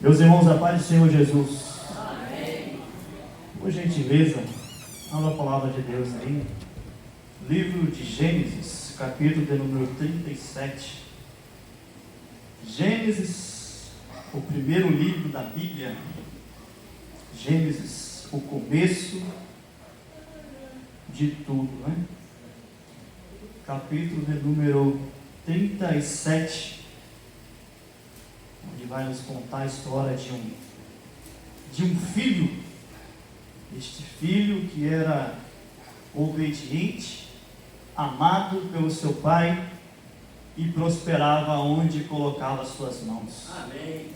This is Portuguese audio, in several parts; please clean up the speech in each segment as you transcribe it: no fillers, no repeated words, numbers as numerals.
Meus irmãos, a paz do Senhor Jesus. Amém. Por gentileza, abra a palavra de Deus aí. Livro de Gênesis, capítulo de número 37. Gênesis, o primeiro livro da Bíblia. Gênesis, o começo de tudo, né? Capítulo de número 37. Onde vai nos contar a história de um filho. Este filho que era obediente, amado pelo seu pai e prosperava onde colocava as suas mãos. Amém.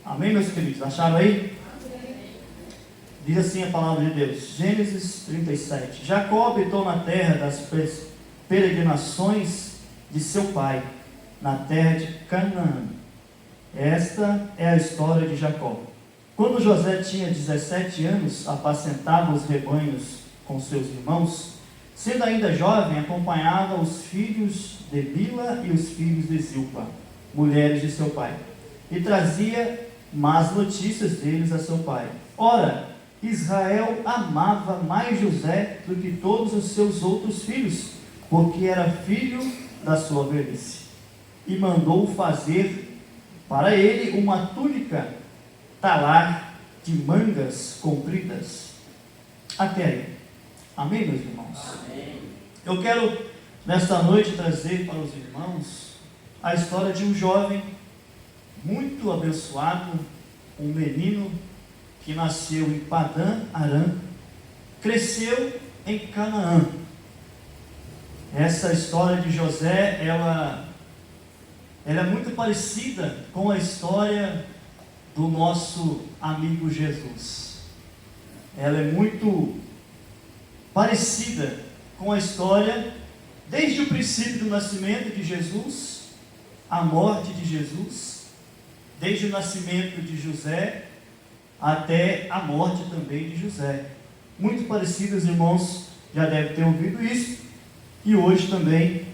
Amém, meus queridos? Acharam aí? Amém. Diz assim a palavra de Deus, Gênesis 37. Jacó habitou na terra das peregrinações de seu pai, na terra de Canaã. Esta é a história de Jacó. Quando José tinha 17 anos, apacentava os rebanhos com seus irmãos. Sendo ainda jovem, acompanhava os filhos de Bila e os filhos de Zilpa, mulheres de seu pai, e trazia más notícias deles a seu pai. Ora, Israel amava mais José do que todos os seus outros filhos, porque era filho da sua velhice. E mandou fazer para ele uma túnica talar de mangas compridas. Até aí. Amém, meus irmãos? Amém. Eu quero, nesta noite, trazer para os irmãos a história de um jovem muito abençoado, um menino que nasceu em Padã Arã, cresceu em Canaã. Essa história de José, ela é muito parecida com a história do nosso amigo Jesus. Ela é muito parecida com a história desde o princípio do nascimento de Jesus, a morte de Jesus, desde o nascimento de José até a morte também de José. Muito parecidas, irmãos, já devem ter ouvido isso, e hoje também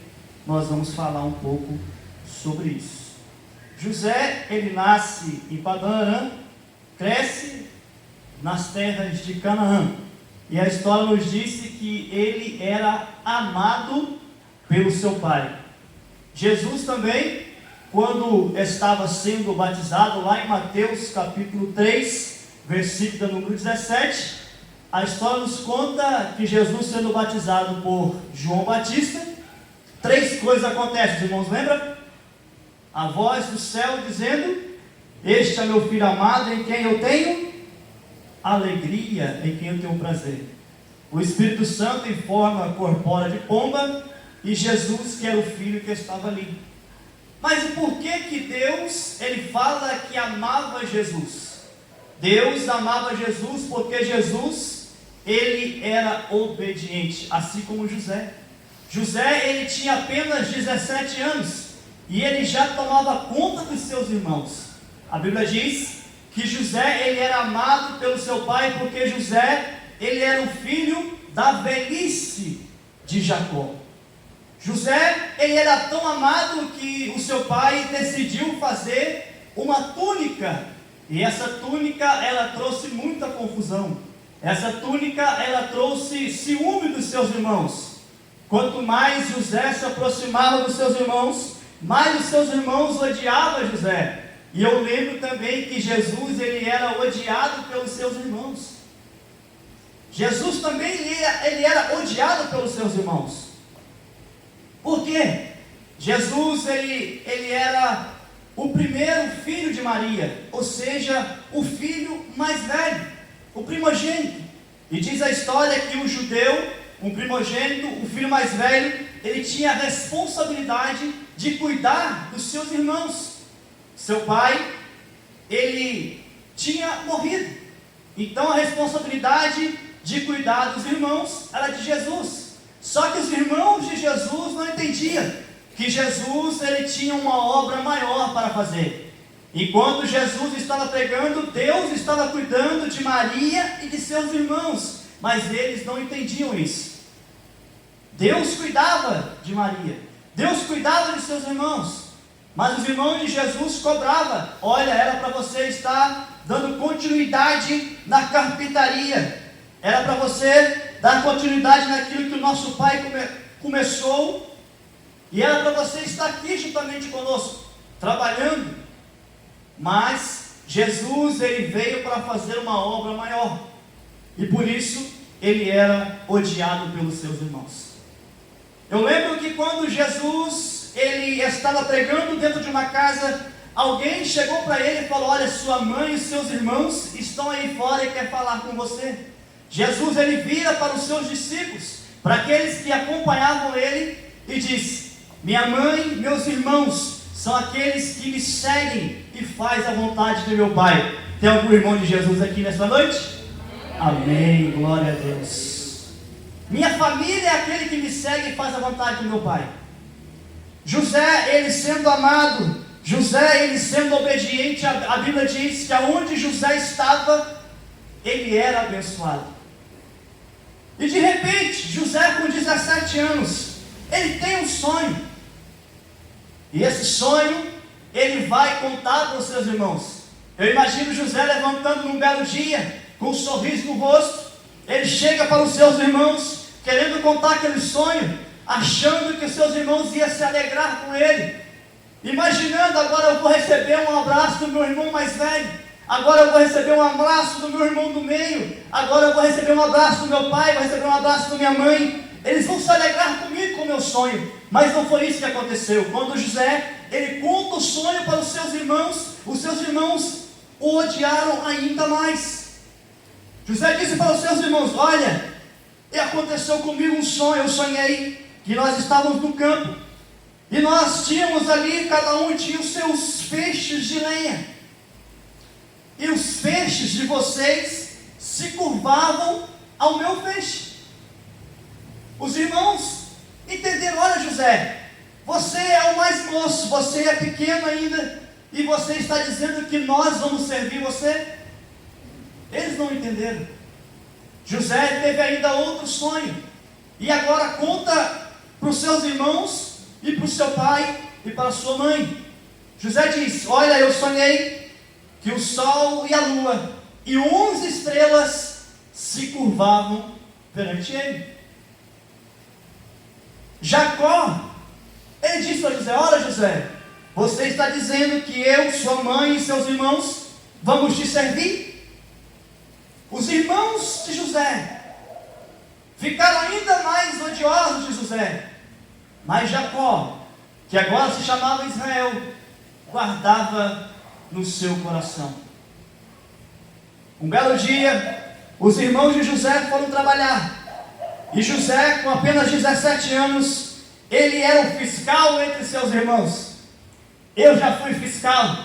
nós vamos falar um pouco sobre isso. José, ele nasce em Padã Arã, cresce nas terras de Canaã, e a história nos disse que ele era amado pelo seu pai. Jesus também, quando estava sendo batizado, lá em Mateus capítulo 3, versículo número 17, a história nos conta que Jesus sendo batizado por João Batista, três coisas acontecem, os irmãos lembram? A voz do céu dizendo: este é meu filho amado, em quem eu tenho alegria, em quem eu tenho prazer. O Espírito Santo em forma corpórea de pomba, e Jesus, que era o filho que estava ali. Mas por que Deus, ele fala que amava Jesus? Deus amava Jesus porque Jesus, ele era obediente, assim como José. José, ele tinha apenas 17 anos, e ele já tomava conta dos seus irmãos. A Bíblia diz que José, ele era amado pelo seu pai, porque José, ele era o filho da velhice de Jacó. José, ele era tão amado que o seu pai decidiu fazer uma túnica, e essa túnica, ela trouxe muita confusão. Essa túnica, ela trouxe ciúme dos seus irmãos. Quanto mais José se aproximava dos seus irmãos, mais os seus irmãos odiavam José. E eu lembro também que Jesus, ele era odiado pelos seus irmãos. Jesus também, ele era odiado pelos seus irmãos. Por quê? Jesus, ele era o primeiro filho de Maria, ou seja, o filho mais velho, o primogênito. E diz a história que o judeu, um primogênito, o filho mais velho, ele tinha a responsabilidade de cuidar dos seus irmãos. Seu pai, ele tinha morrido, então a responsabilidade de cuidar dos irmãos era de Jesus. Só que os irmãos de Jesus não entendiam que Jesus, ele tinha uma obra maior para fazer. Enquanto Jesus estava pregando, Deus estava cuidando de Maria e de seus irmãos, mas eles não entendiam isso. Deus cuidava de Maria, Deus cuidava de seus irmãos, Mas os irmãos de Jesus cobravam: olha, era para você estar dando continuidade na carpintaria, era para você dar continuidade naquilo que o nosso pai começou, e era para você estar aqui juntamente conosco, trabalhando. Mas Jesus, ele veio para fazer uma obra maior, e por isso ele era odiado pelos seus irmãos. Eu lembro que quando Jesus, ele estava pregando dentro de uma casa, alguém chegou para ele e falou: olha, sua mãe e seus irmãos estão aí fora e quer falar com você. Jesus, ele vira para os seus discípulos, para aqueles que acompanhavam ele, e diz: minha mãe, meus irmãos, são aqueles que me seguem e fazem a vontade de meu Pai. Tem algum irmão de Jesus aqui nesta noite? Amém, glória a Deus. Minha família é aquele que me segue e faz a vontade do meu Pai. José, ele sendo amado, José, ele sendo obediente, a Bíblia diz que aonde José estava, ele era abençoado. E de repente, José com 17 anos, ele tem um sonho. E esse sonho, ele vai contar para os seus irmãos. Eu imagino José levantando num belo dia, com um sorriso no rosto. Ele chega para os seus irmãos, querendo contar aquele sonho, achando que os seus irmãos iam se alegrar com ele, imaginando: agora eu vou receber um abraço do meu irmão mais velho, agora eu vou receber um abraço do meu irmão do meio, agora eu vou receber um abraço do meu pai, vou receber um abraço da minha mãe, eles vão se alegrar comigo, com o meu sonho. Mas não foi isso que aconteceu. Quando José, ele conta o sonho para os seus irmãos o odiaram ainda mais. José disse para os seus irmãos: olha, aconteceu comigo um sonho, eu sonhei que nós estávamos no campo, e nós tínhamos ali, cada um tinha os seus feixes de lenha, e os feixes de vocês se curvavam ao meu feixe. Os irmãos entenderam: olha, José, você é o mais moço, você é pequeno ainda, e você está dizendo que nós vamos servir você? Eles não entenderam. José teve ainda outro sonho, e agora conta para os seus irmãos, e para o seu pai, e para a sua mãe. José diz: olha, eu sonhei que o sol e a lua, e 11 estrelas se curvavam perante ele. Jacó, ele disse para José: olha, José, você está dizendo que eu, sua mãe e seus irmãos vamos te servir? Os irmãos de José ficaram ainda mais odiosos de José, mas Jacó, que agora se chamava Israel, guardava no seu coração. Um belo dia, os irmãos de José foram trabalhar, e José, com apenas 17 anos, ele era o fiscal entre seus irmãos. Eu já fui fiscal.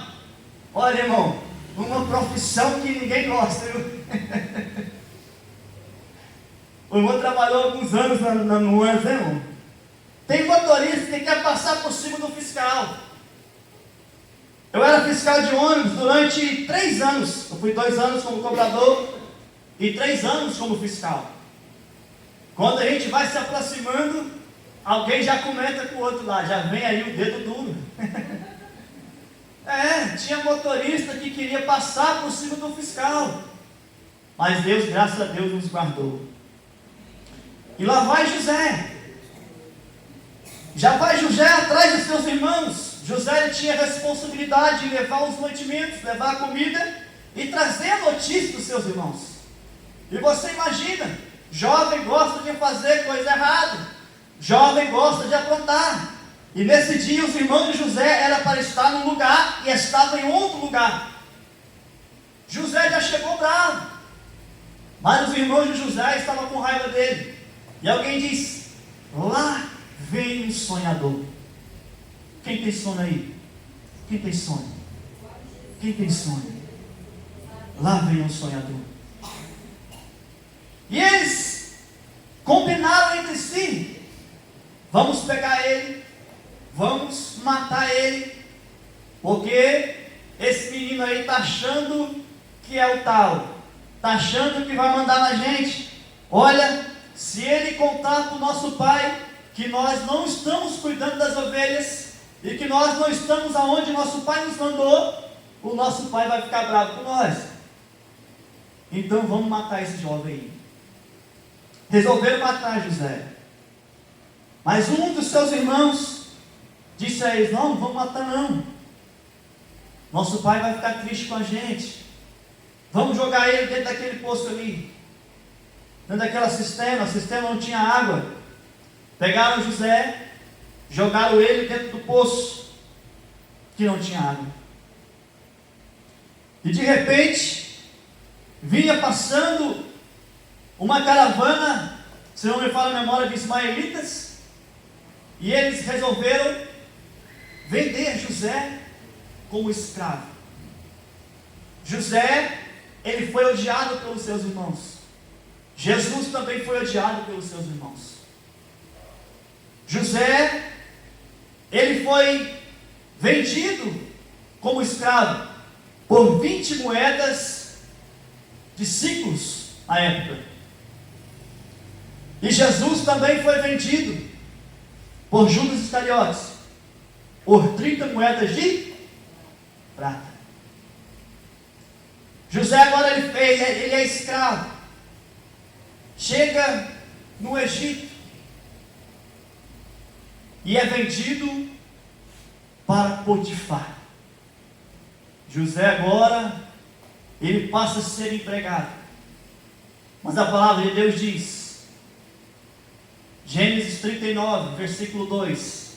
Olha, irmão, uma profissão que ninguém gosta, viu? O irmão trabalhou alguns anos no ônibus, né, irmão? Tem motorista que quer passar por cima do fiscal. Eu era fiscal de ônibus durante 3 anos. Eu fui 2 anos como cobrador e 3 anos como fiscal. Quando a gente vai se aproximando, alguém já comenta com o outro lá, já vem aí o dedo duro. Tinha motorista que queria passar por cima do fiscal, mas Deus, graças a Deus, nos guardou. E lá vai José. Já vai José atrás dos seus irmãos. José, ele tinha a responsabilidade de levar os mantimentos, levar a comida e trazer a notícia dos seus irmãos. E você imagina, jovem gosta de fazer coisa errada, jovem gosta de aprontar. E nesse dia os irmãos de José era para estar num lugar e estavam em outro lugar. José já chegou bravo, mas os irmãos de José estavam com raiva dele. E alguém diz: lá vem um sonhador. Quem tem sonho aí? Quem tem sonho? Quem tem sonho? Lá vem um sonhador. E eles combinaram entre si: vamos pegar ele, vamos matar ele, porque esse menino aí está achando que é o tal, está achando que vai mandar na gente. Olha, se ele contar para o nosso pai que nós não estamos cuidando das ovelhas, e que nós não estamos aonde nosso pai nos mandou, o nosso pai vai ficar bravo com nós. Então vamos matar esse jovem aí. Resolveram matar José. Mas um dos seus irmãos disse a eles: não vamos matar não. Nosso pai vai ficar triste com a gente. Vamos jogar ele dentro daquele poço ali, dentro daquela cisterna. A cisterna não tinha água. Pegaram José, jogaram ele dentro do poço, que não tinha água. E de repente, vinha passando uma caravana, se não me falha a memória, de ismaelitas, e eles resolveram vender José como escravo. José, ele foi odiado pelos seus irmãos. Jesus também foi odiado pelos seus irmãos. José, ele foi vendido como escravo por 20 moedas de ciclos na época. E Jesus também foi vendido por Judas Iscariotes por 30 moedas de prata. José agora ele é escravo. Chega no Egito e é vendido para Potifar. José agora ele passa a ser empregado. Mas a palavra de Deus diz, Gênesis 39, versículo 2,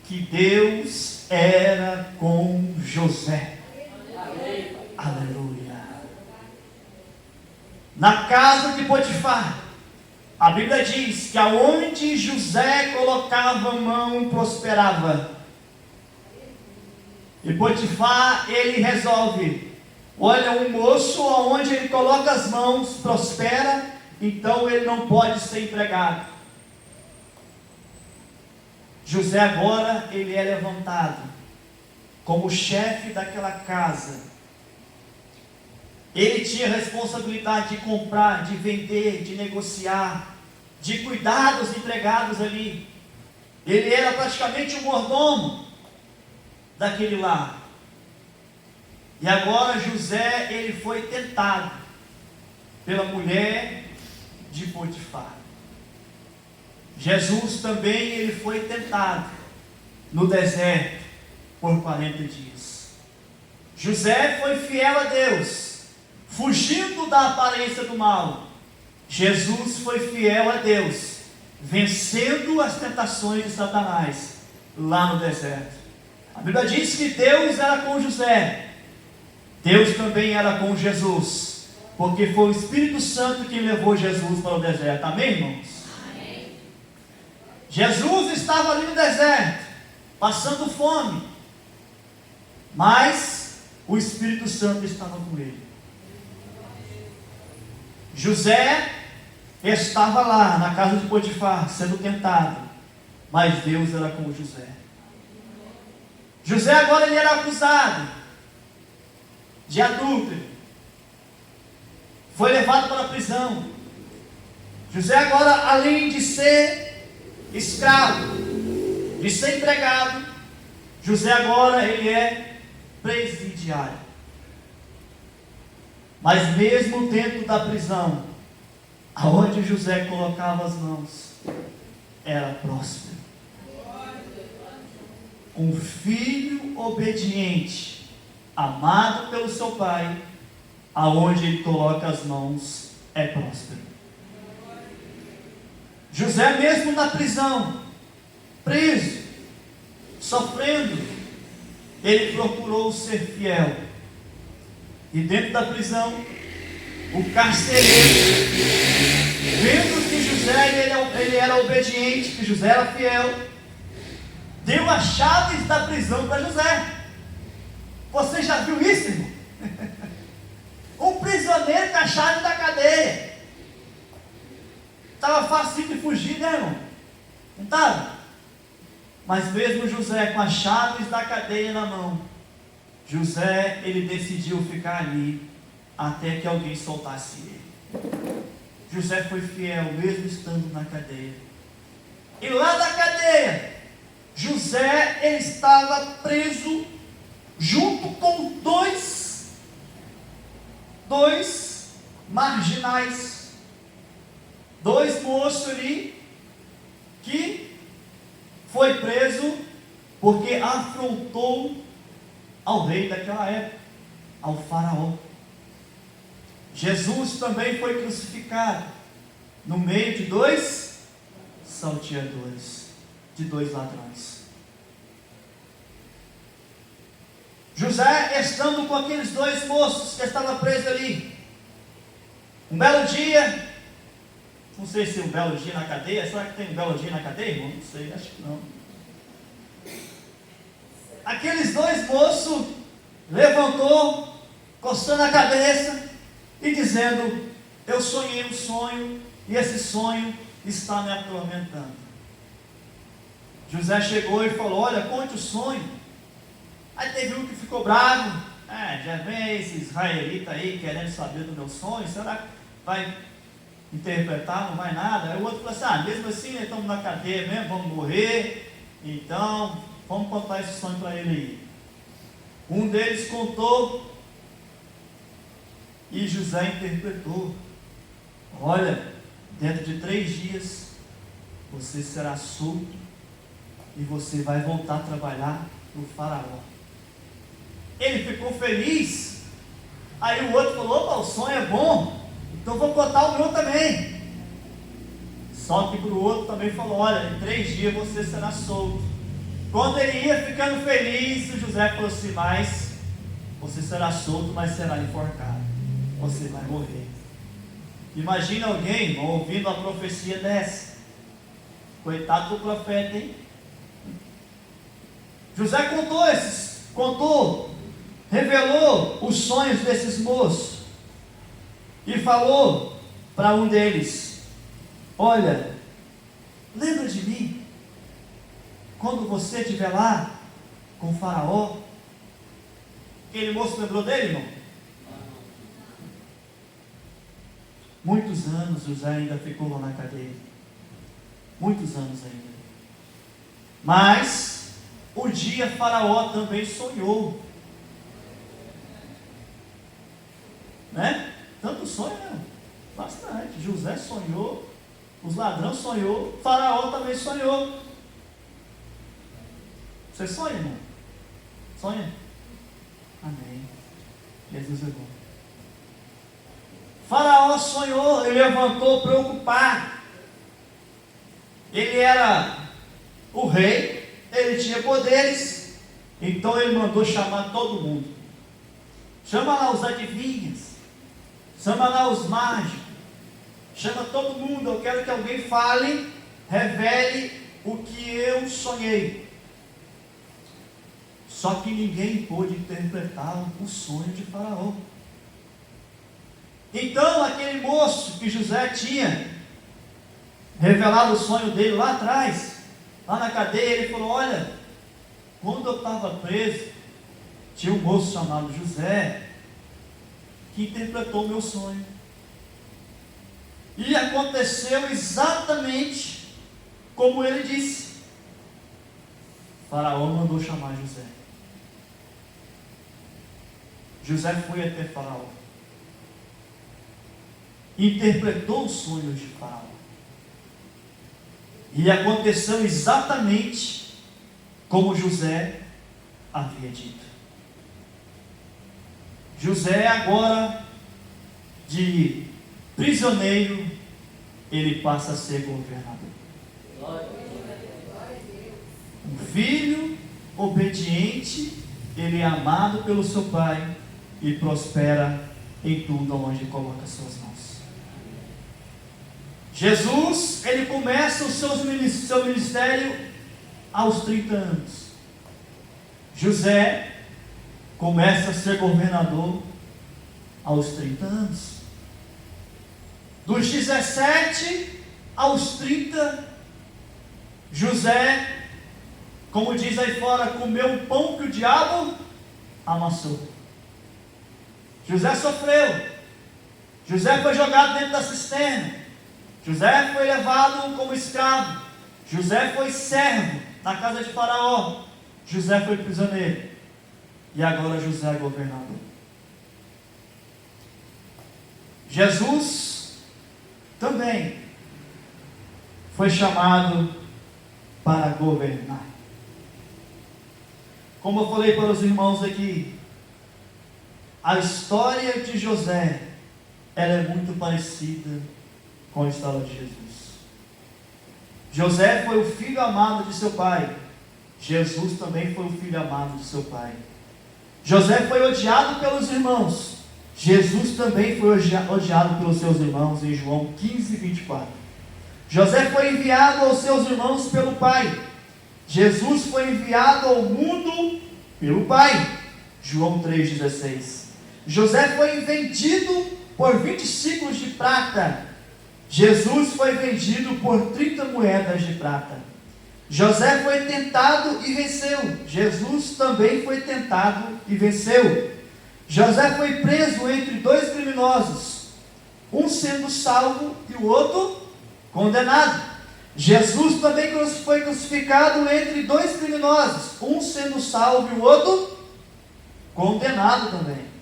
que Deus era com José. Amém. Aleluia. Na casa de Potifar, a Bíblia diz que aonde José colocava a mão, prosperava. E Potifar, ele resolve, olha, um moço aonde ele coloca as mãos, prospera, então ele não pode ser empregado. José agora, ele é levantado como chefe daquela casa. Ele tinha responsabilidade de comprar, de vender, de negociar, de cuidar dos empregados ali. Ele era praticamente o mordomo daquele lar. E agora José, ele foi tentado pela mulher de Potifar. Jesus também, ele foi tentado no deserto por 40 dias. José foi fiel a Deus, fugindo da aparência do mal. Jesus foi fiel a Deus, vencendo as tentações de Satanás lá no deserto. A Bíblia diz que Deus era com José. Deus também era com Jesus, porque foi o Espírito Santo que levou Jesus para o deserto. Amém, irmãos? Amém. Jesus estava ali no deserto, passando fome, mas o Espírito Santo estava com ele. José estava lá na casa de Potifar, sendo tentado, mas Deus era com José. José agora ele era acusado de adúltero, foi levado para a prisão. José agora, além de ser escravo, de ser empregado, José agora ele é presidiário. Mas mesmo dentro da prisão, aonde José colocava as mãos, era próspero. Um filho obediente, amado pelo seu pai, aonde ele coloca as mãos, é próspero. José mesmo na prisão, preso, sofrendo, ele procurou ser fiel. E dentro da prisão, o carcereiro, vendo que José ele era obediente, que José era fiel, deu as chaves da prisão para José. Você já viu isso, irmão? Um prisioneiro com a chave da cadeia. Estava fácil de fugir, né, irmão? Não estava? Mas mesmo José com as chaves da cadeia na mão, José, ele decidiu ficar ali até que alguém soltasse ele. José foi fiel, mesmo estando na cadeia. E lá da cadeia, José, ele estava preso junto com dois marginais, dois moços ali, que foi preso porque afrontou ao rei daquela época, ao faraó. Jesus também foi crucificado no meio de dois salteadores, de dois ladrões. José, estando com aqueles dois moços que estavam presos ali, um belo dia, não sei se um belo dia na cadeia, será que tem um belo dia na cadeia, irmão? Não sei, acho que não. Aqueles dois moços levantou, coçando a cabeça e dizendo: eu sonhei um sonho e esse sonho está me atormentando. José chegou e falou: olha, conte o sonho. Aí teve um que ficou bravo: já vem esse israelita aí querendo saber do meu sonho, será que vai interpretar? Não vai nada. Aí o outro falou assim: mesmo assim, nós estamos na cadeia mesmo, vamos morrer, então vamos contar esse sonho para ele aí. Um deles contou e José interpretou: olha, dentro de 3 dias você será solto e você vai voltar a trabalhar para o faraó. Ele ficou feliz. Aí o outro falou: opa, o sonho é bom, então vou contar o meu também. Só que para o outro também falou: olha, em 3 dias você será solto. Quando ele ia ficando feliz, o José falou assim: mas você será solto, mas será enforcado, você vai morrer. Imagina alguém, irmão, ouvindo a profecia dessa. Coitado do profeta, hein? José revelou os sonhos desses moços e falou para um deles: olha, lembra de mim quando você estiver lá com o faraó? Aquele moço lembrou dele, irmão? Muitos anos José ainda ficou lá na cadeia, muitos anos ainda. Mas o dia faraó também sonhou, né? Tanto sonho, né? Bastante. José sonhou, os ladrões sonhou, faraó também sonhou. Você sonha, irmão? Sonha? Amém. Jesus é bom. Faraó sonhou, ele levantou preocupado. Ele era o rei, ele tinha poderes, então ele mandou chamar todo mundo. Chama lá os adivinhos, chama lá os mágicos, chama todo mundo. Eu quero que alguém fale, revele o que eu sonhei. Só que ninguém pôde interpretar o sonho de Faraó. Então aquele moço que José tinha revelado o sonho dele lá atrás, lá na cadeia, ele falou: olha, quando eu estava preso, tinha um moço chamado José que interpretou o meu sonho. E aconteceu exatamente como ele disse. Faraó mandou chamar José. José foi até Faraó, interpretou os sonhos de Faraó, e aconteceu exatamente como José havia dito. José, agora de prisioneiro, ele passa a ser governador. Um filho obediente, ele é amado pelo seu pai e prospera em tudo onde coloca suas mãos. Jesus, ele começa o seu ministério aos 30 anos. José começa a ser governador aos 30 anos. Dos 17 aos 30, José, como diz aí fora, comeu um pão que o diabo amassou. José sofreu. José foi jogado dentro da cisterna. José foi levado como escravo. José foi servo na casa de Faraó, José foi prisioneiro. E agora José é governador. Jesus também foi chamado para governar. Como eu falei para os irmãos aqui, a história de José, ela é muito parecida com a história de Jesus. José foi o filho amado de seu pai. Jesus também foi o filho amado de seu pai. José foi odiado pelos irmãos. Jesus também foi odiado pelos seus irmãos, em João 15, 24. José foi enviado aos seus irmãos pelo pai. Jesus foi enviado ao mundo pelo pai. João 3,16. José foi vendido por 20 ciclos de prata. Jesus foi vendido por 30 moedas de prata. José foi tentado e venceu. Jesus também foi tentado e venceu. José foi preso entre dois criminosos, um sendo salvo e o outro condenado. Jesus também foi crucificado entre dois criminosos, um sendo salvo e o outro condenado também.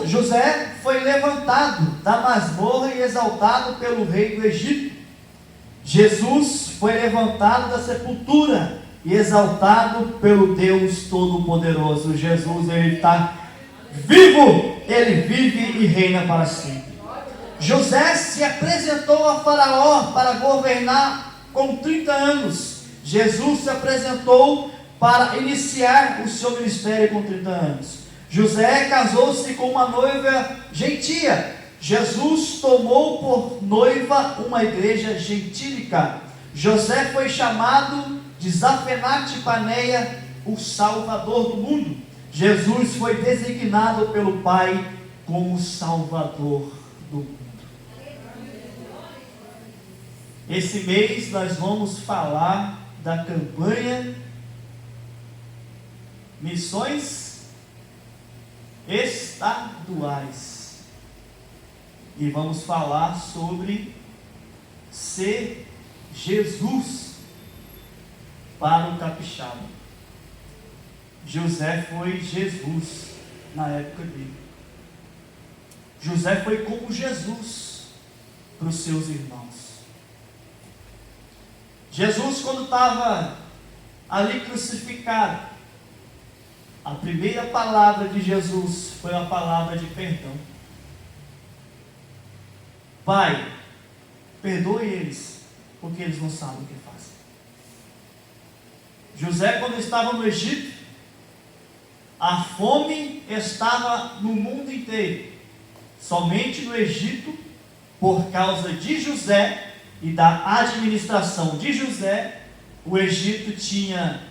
José foi levantado da masmorra e exaltado pelo rei do Egito. Jesus foi levantado da sepultura e exaltado pelo Deus Todo-Poderoso. Jesus, Ele está vivo, Ele vive e reina para sempre. José se apresentou a Faraó para governar com 30 anos. Jesus se apresentou para iniciar o seu ministério com 30 anos. José casou-se com uma noiva gentia. Jesus tomou por noiva uma igreja gentílica. José foi chamado de Zafenate Paneia, o Salvador do mundo. Jesus foi designado pelo Pai como Salvador do mundo. Esse mês nós vamos falar da campanha Missões Estaduais. E vamos falar sobre ser Jesus para o capixaba. José foi Jesus na época dele. José foi como Jesus para os seus irmãos. Jesus, quando estava ali crucificado, a primeira palavra de Jesus foi a palavra de perdão. Pai, perdoe eles, porque eles não sabem o que fazem. José, quando estava no Egito, a fome estava no mundo inteiro. Somente no Egito, por causa de José e da administração de José, o Egito tinha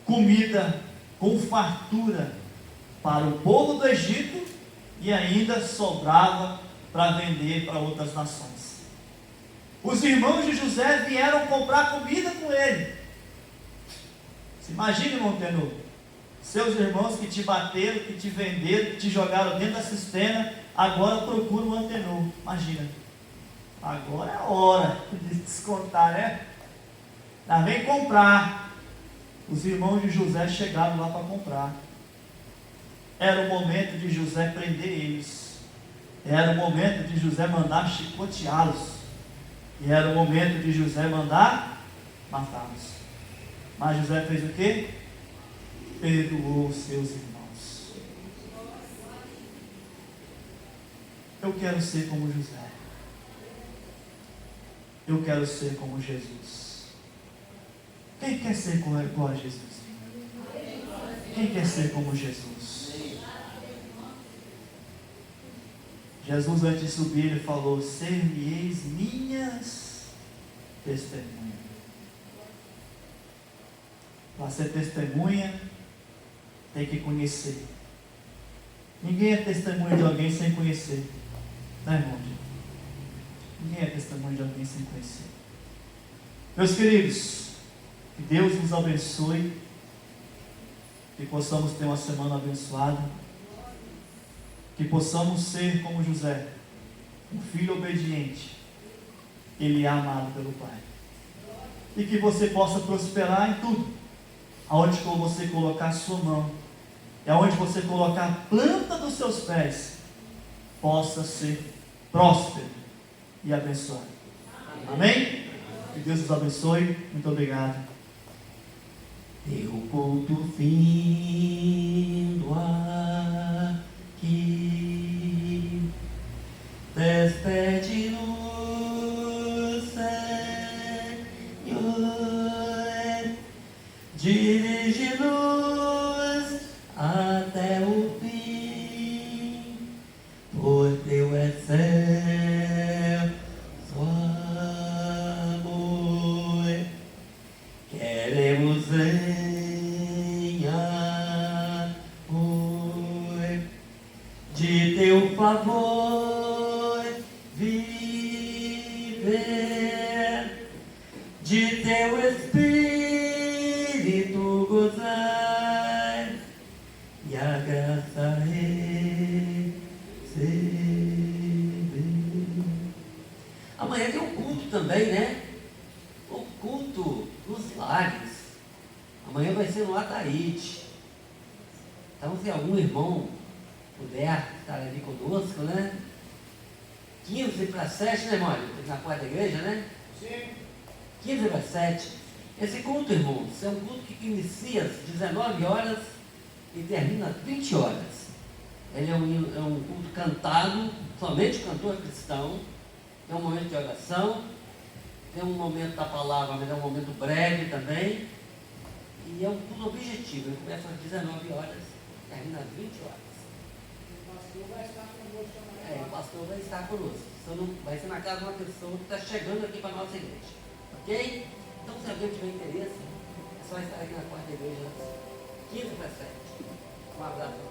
comida com fartura para o povo do Egito e ainda sobrava para vender para outras nações. Os irmãos de José vieram comprar comida com ele. Se imagine, Montenegro, seus irmãos que te bateram, que te venderam, que te jogaram dentro da cisterna, agora procuram o Antenor. Imagina, agora é a hora de descontar, né? Lá vem comprar. Os irmãos de José chegaram lá para comprar. Era o momento de José prender eles. Era o momento de José mandar chicoteá-los. E era o momento de José mandar matá-los. Mas José fez o quê? Perdoou os seus irmãos. Eu quero ser como José. Eu quero ser como Jesus. Quem quer ser igual a Jesus? Quem quer ser como Jesus? Jesus, antes de subir, ele falou: ser-me-eis minhas testemunhas. Para ser testemunha, tem que conhecer. Ninguém é testemunha de alguém sem conhecer. Não é, irmão? Ninguém é testemunha de alguém sem conhecer. Meus queridos, que Deus nos abençoe, que possamos ter uma semana abençoada, que possamos ser como José, um filho obediente, ele é amado pelo Pai. E que você possa prosperar em tudo, aonde você colocar a sua mão, e aonde você colocar a planta dos seus pés, possa ser próspero e abençoado. Amém? Que Deus nos abençoe. Muito obrigado. Teu culto vindo aqui, despede-nos, Senhor, dirige-nos até o fim, por teu excelso amor, queremos em amor de teu favor viver, de teu Espírito gozar e a graça receber. Amanhã tem um culto também, né? O culto dos lares. Amanhã vai ser no Ataíde. Então, se algum irmão puder estar ali conosco, né? 15 para 7, né, irmão? Na porta da igreja, né? Sim. 15 para 7. Esse culto, irmãos, é um culto que inicia às 19 horas e termina às 20 horas. Ele é um culto cantado, somente cantor cristão. Tem um momento de oração, tem um momento da palavra, mas é um momento breve também. E é um culto objetivo. Ele começa às 19 horas, termina às 20 horas. O pastor vai estar conosco amanhã. O pastor vai estar conosco. Vai ser na casa de uma pessoa que está chegando aqui para a nossa igreja. Ok? Então, se alguém tiver interesse, é só estar aqui na porta da igreja, 15 para 7. Um abraço.